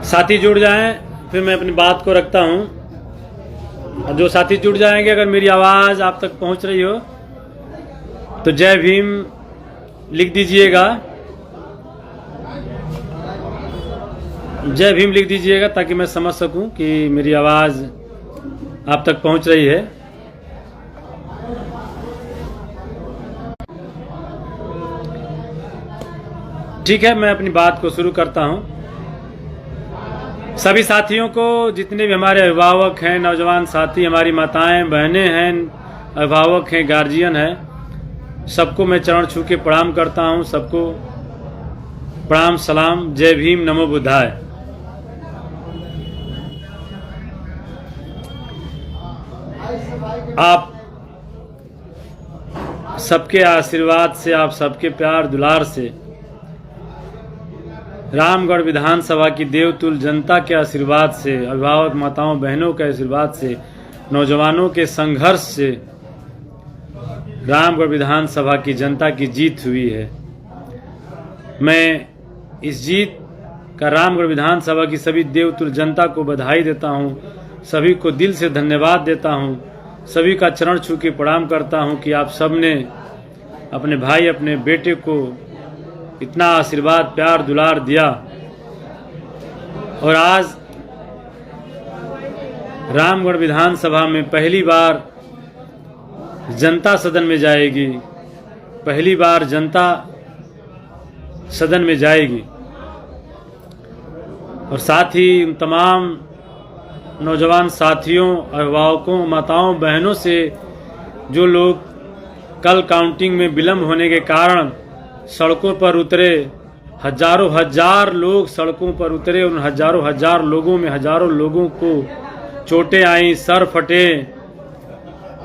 साथी जुड़ जाएं, फिर मैं अपनी बात को रखता हूं। और जो साथी जुड़ जाएंगे, अगर मेरी आवाज़ आप तक पहुंच रही हो तो जय भीम लिख दीजिएगा, जय भीम लिख दीजिएगा, ताकि मैं समझ सकूं कि मेरी आवाज़ आप तक पहुंच रही है। ठीक है, मैं अपनी बात को शुरू करता हूं। सभी साथियों को, जितने भी हमारे अभिभावक हैं, नौजवान साथी, हमारी माताएं बहनें हैं, अभिभावक हैं, गार्जियन हैं, सबको मैं चरण छू के प्रणाम करता हूं। सबको प्रणाम, सलाम, जय भीम, नमो बुद्धाय। आप सबके आशीर्वाद से, आप सबके प्यार दुलार से, रामगढ़ विधानसभा की देवतुल्य जनता के आशीर्वाद से, अभिभावक माताओं बहनों के आशीर्वाद से, नौजवानों के संघर्ष से रामगढ़ विधानसभा की जनता की जीत हुई है। मैं इस जीत का रामगढ़ विधानसभा की सभी देवतुल्य जनता को बधाई देता हूं, सभी को दिल से धन्यवाद देता हूं, सभी का चरण छू के प्रणाम करता हूं कि आप सबने अपने भाई, अपने बेटे को इतना आशीर्वाद, प्यार, दुलार दिया। और आज रामगढ़ विधानसभा में पहली बार जनता सदन में जाएगी, पहली बार जनता सदन में जाएगी। और साथ ही उन तमाम नौजवान साथियों, अभिभावकों, माताओं, बहनों से जो लोग कल काउंटिंग में विलम्ब होने के कारण सड़कों पर उतरे, हजारों हजार लोग सड़कों पर उतरे, उन हजारों हजार लोगों में हजारों लोगों को चोटें आईं, सर फटे,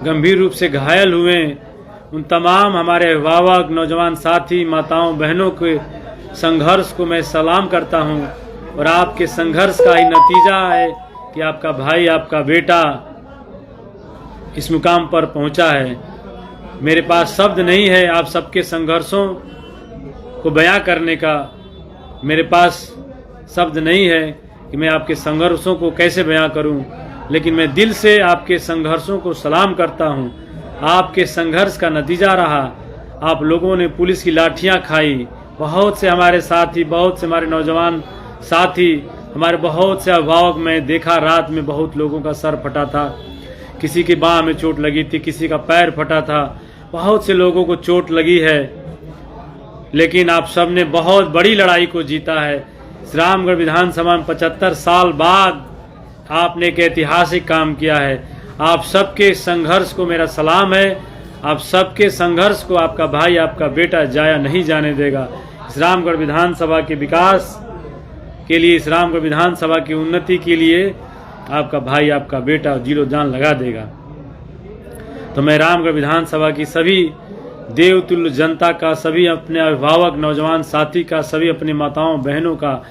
गंभीर रूप से घायल हुए। उन तमाम हमारे अभिभावक, नौजवान साथी, माताओं, बहनों के संघर्ष को मैं सलाम करता हूं। और आपके संघर्ष का ही नतीजा है कि आपका भाई, आपका बेटा इस मुकाम पर पहुंचा है। मेरे पास शब्द नहीं है आप सबके संघर्षों को बयां करने का, मेरे पास शब्द नहीं है कि मैं आपके संघर्षों को कैसे बयां करूं, लेकिन मैं दिल से आपके संघर्षों को सलाम करता हूं। आपके संघर्ष का नतीजा रहा, आप लोगों ने पुलिस की लाठियां खाई, बहुत से हमारे साथी, बहुत से हमारे नौजवान साथी, हमारे बहुत से अभिभावक, मैं देखा रात में बहुत लोगों का सर फटा था, किसी की बाह में चोट लगी थी, किसी का पैर फटा था, बहुत से लोगों को चोट लगी है। लेकिन आप सबने बहुत बड़ी लड़ाई को जीता है। रामगढ़ विधानसभा में 75 साल बाद आपने एक ऐतिहासिक काम किया है। आप सबके संघर्ष को मेरा सलाम है। आप सबके संघर्ष को आपका भाई, आपका बेटा जाया नहीं जाने देगा। इस रामगढ़ विधानसभा के विकास के लिए, इस रामगढ़ विधानसभा की उन्नति के लिए आपका भाई, आपका बेटा जीरो जान लगा देगा। तो मैं रामगढ़ विधानसभा की सभी देवतुल्य जनता का, सभी अपने अभिभावक, नौजवान साथी का, सभी अपनी माताओं बहनों का,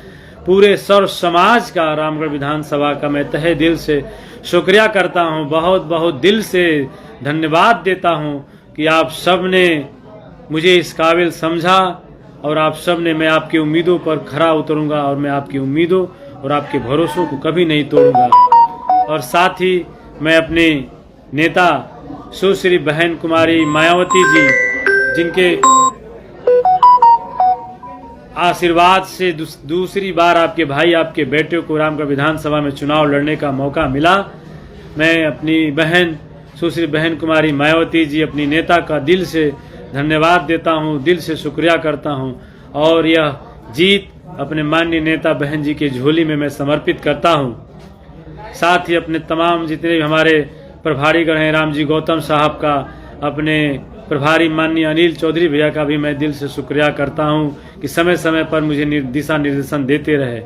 पूरे सर्व समाज का, रामगढ़ विधानसभा का मैं तहे दिल से शुक्रिया करता हूं। बहुत बहुत दिल से धन्यवाद देता हूं कि आप सब ने मुझे इस काबिल समझा और आप सब ने, मैं आपकी उम्मीदों पर खरा उतरूंगा और मैं आपकी उम्मीदों और आपके भरोसों को कभी नहीं तोड़ूंगा। और साथ ही मैं अपने नेता सुश्री बहन कुमारी मायावती जी, जिनके आशीर्वाद से दूसरी बार आपके भाई, आपके बेटे को रामगढ़ विधानसभा में चुनाव लड़ने का मौका मिला, मैं अपनी बहन सुश्री बहन कुमारी मायावती जी, अपनी नेता का दिल से धन्यवाद देता हूं, दिल से शुक्रिया करता हूं। और यह जीत अपने माननीय नेता बहन जी के झोली में मैं समर्पित करता हूं। साथ ही अपने तमाम जितने भी हमारे प्रभारीगण हैं, राम जी गौतम साहब का, अपने प्रभारी माननीय अनिल चौधरी भैया का भी मैं दिल से शुक्रिया करता हूं कि समय समय पर मुझे दिशा निर्देशन देते रहे।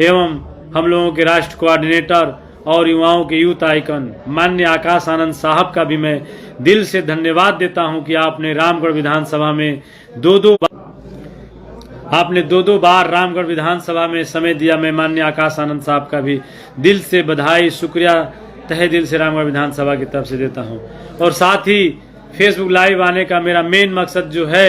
एवं हम लोगों के राष्ट्र कोऑर्डिनेटर और युवाओं के यूथ आइकन माननीय आकाश आनंद साहब का भी मैं दिल से धन्यवाद देता हूं कि आपने रामगढ़ विधानसभा में दो दो बार रामगढ़ विधानसभा में समय दिया। मैं माननीय आकाश आनंद साहब का भी दिल से बधाई, शुक्रिया तहे दिल से रामगढ़ विधानसभा की तरफ से देता हूं। और साथ ही फेसबुक लाइव आने का मेरा मेन मकसद जो है,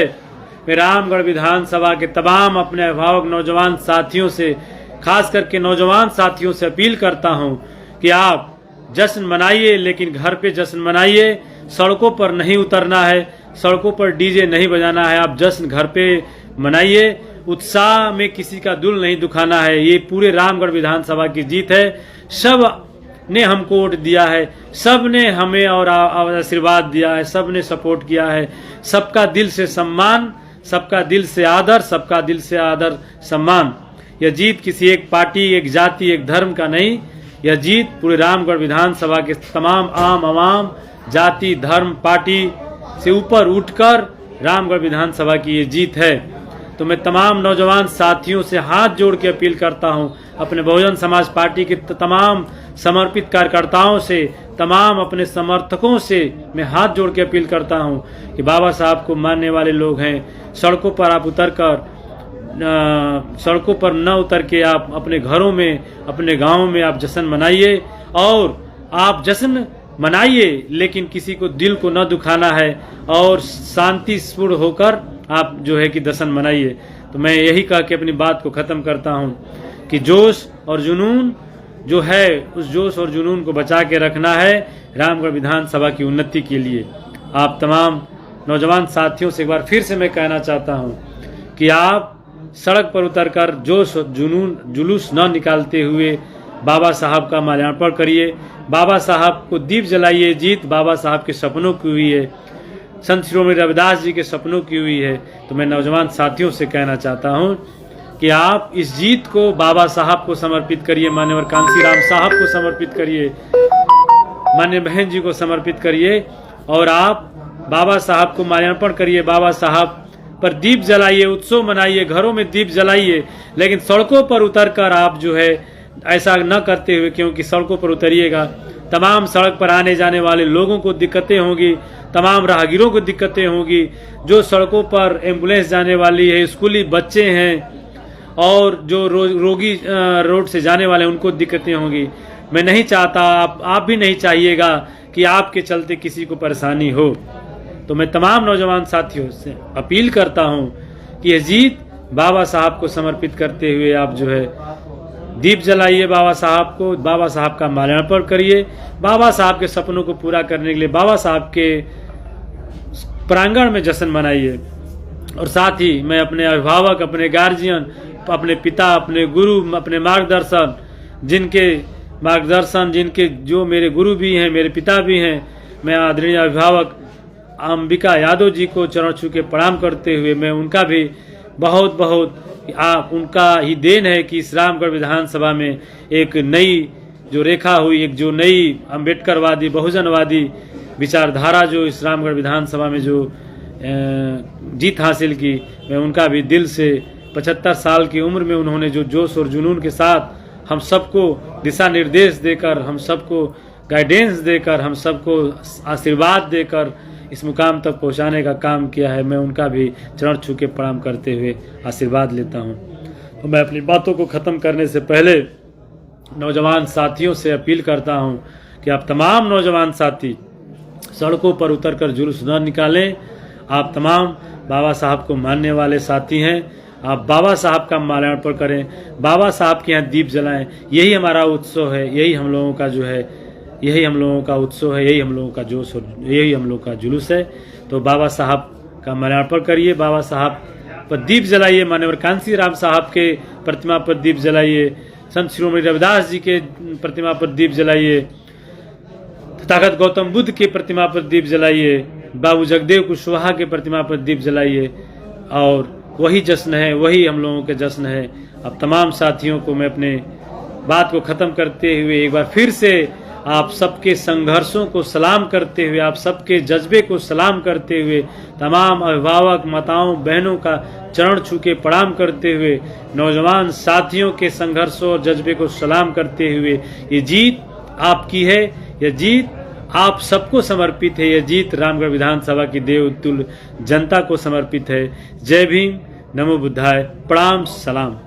मैं रामगढ़ विधानसभा के तमाम अपने अभिभावक नौजवान साथियों से, खास करके नौजवान साथियों से अपील करता हूं कि आप जश्न मनाइए, लेकिन घर पे जश्न मनाइए, सड़कों पर नहीं उतरना है, सड़कों पर डीजे नहीं बजाना है। आप जश्न घर पे मनाइए, उत्साह में किसी का दिल नहीं दुखाना है। ये पूरे रामगढ़ विधानसभा की जीत है। सब ने हमको वोट दिया है, सब ने हमें और आशीर्वाद दिया है, सब ने सपोर्ट किया है। सबका दिल से सम्मान, सबका दिल से आदर, सबका दिल से आदर सम्मान। यह जीत किसी एक पार्टी, एक जाति, एक धर्म का नहीं, यह जीत पूरे रामगढ़ विधानसभा के तमाम आम जाति, धर्म, पार्टी से ऊपर उठकर रामगढ़ विधानसभा की ये जीत है। तो मैं तमाम नौजवान साथियों से हाथ जोड़ के अपील करता हूं, अपने बहुजन समाज पार्टी के तमाम समर्पित कार्यकर्ताओं से, तमाम अपने समर्थकों से मैं हाथ जोड़ के अपील करता हूं कि बाबा साहब को मानने वाले लोग हैं, सड़कों पर आप उतरकर सड़कों पर न उतर के आप अपने घरों में, अपने गांवों में आप जश्न मनाइए। और आप जश्न मनाइए, लेकिन किसी को दिल को न दुखाना है, और शांतिपूर्ण होकर आप जो है कि जश्न मनाइए। तो मैं यही कह के अपनी बात को ख़त्म करता हूं कि जोश और जुनून जो है, उस जोश और जुनून को बचा के रखना है रामगढ़ विधानसभा की उन्नति के लिए। आप तमाम नौजवान साथियों से एक बार फिर से मैं कहना चाहता हूं कि आप सड़क पर उतरकर जोश और जुनून जुलूस न निकालते हुए बाबा साहब का माल्यार्पण करिए, बाबा साहब को दीप जलाइए। जीत बाबा साहब के सपनों की हुई है, संत शिरोमणि रविदास जी के सपनों की हुई है। तो मैं नौजवान साथियों से कहना चाहता हूं कि आप इस जीत को बाबा साहब को समर्पित करिए, मान्यवर कांसीराम साहब को समर्पित करिए, मान्य बहन जी को समर्पित करिए, और आप बाबा साहब को माल्यार्पण करिए। बाबा साहब पर दीप जलाइए, उत्सव मनाइए, घरों में दीप जलाइए, लेकिन सड़कों पर उतरकर आप जो है ऐसा न करते हुए, क्योंकि सड़कों पर उतरिएगा तमाम सड़क पर आने जाने वाले लोगों को दिक्कतें होंगी, तमाम राहगीरों को दिक्कतें होंगी, जो सड़कों पर एम्बुलेंस जाने वाली है, स्कूली बच्चे हैं, और जो रोगी रोड से जाने वाले उनको दिक्कतें होंगी। मैं नहीं चाहता, आप भी नहीं चाहिएगा कि आपके चलते किसी को परेशानी हो। तो मैं तमाम नौजवान साथियों से अपील करता हूं कि यह जीत बाबा साहब को समर्पित करते हुए आप जो है दीप जलाइए, बाबा साहब को, बाबा साहब का माल्यार्पण करिए, बाबा साहब के सपनों को पूरा करने के लिए बाबा साहब के प्रांगण में जश्न मनाइए। और साथ ही मैं अपने अभिभावक, अपने गार्जियन, अपने पिता, अपने गुरु, अपने मार्गदर्शन जिनके जो मेरे गुरु भी हैं, मेरे पिता भी हैं, मैं आदरणीय अभिभावक अंबिका यादव जी को चरण छू के प्रणाम करते हुए मैं उनका भी बहुत उनका ही देन है कि इस रामगढ़ विधानसभा में एक नई जो रेखा हुई, एक जो नई अम्बेडकरवादी, बहुजनवादी विचारधारा जो इस रामगढ़ विधानसभा में जो जीत हासिल की, मैं उनका भी दिल से 75 साल की उम्र में उन्होंने जो जोश और जुनून के साथ हम सबको दिशा निर्देश देकर, हम सबको गाइडेंस देकर, हम सबको आशीर्वाद देकर इस मुकाम तक पहुंचाने का काम किया है, मैं उनका भी चरण छू के प्रणाम करते हुए आशीर्वाद लेता हूं। तो मैं अपनी बातों को ख़त्म करने से पहले नौजवान साथियों से अपील करता हूं कि आप तमाम नौजवान साथी सड़कों पर उतरकर जुलूस न निकालें। आप तमाम बाबा साहब को मानने वाले साथी हैं, आप बाबा साहब का माल्यार्पण करें, बाबा साहब के यहाँ दीप जलाएं। यही हमारा उत्सव है, यही हम लोगों का जो है, यही हम लोगों का उत्सव है, यही हम लोगों का जोश और यही हम लोगों का जुलूस है। तो बाबा साहब का माल्यार्पण करिए, बाबा साहब पर दीप जलाइए, मान्यवर कांसीराम साहब के प्रतिमा पर दीप जलाइए, संत शिरोमणि रविदास जी के प्रतिमा पर दीप जलाइए, तथागत गौतम बुद्ध के प्रतिमा पर दीप जलाइए, बाबू जगदेव कुशवाहा के प्रतिमा पर दीप जलाइए। और वही जश्न है, वही हम लोगों के जश्न है। अब तमाम साथियों को मैं अपने बात को ख़त्म करते हुए एक बार फिर से आप सबके संघर्षों को सलाम करते हुए, आप सबके जज्बे को सलाम करते हुए, तमाम अभिभावक माताओं बहनों का चरण छू के प्रणाम करते हुए, नौजवान साथियों के संघर्षों और जज्बे को सलाम करते हुए, ये जीत आपकी है, यह जीत आप सबको समर्पित है, यह जीत रामगढ़ विधानसभा की देवतुल्य जनता को समर्पित है। जय भीम, नमो बुद्धाय, प्रणाम, सलाम।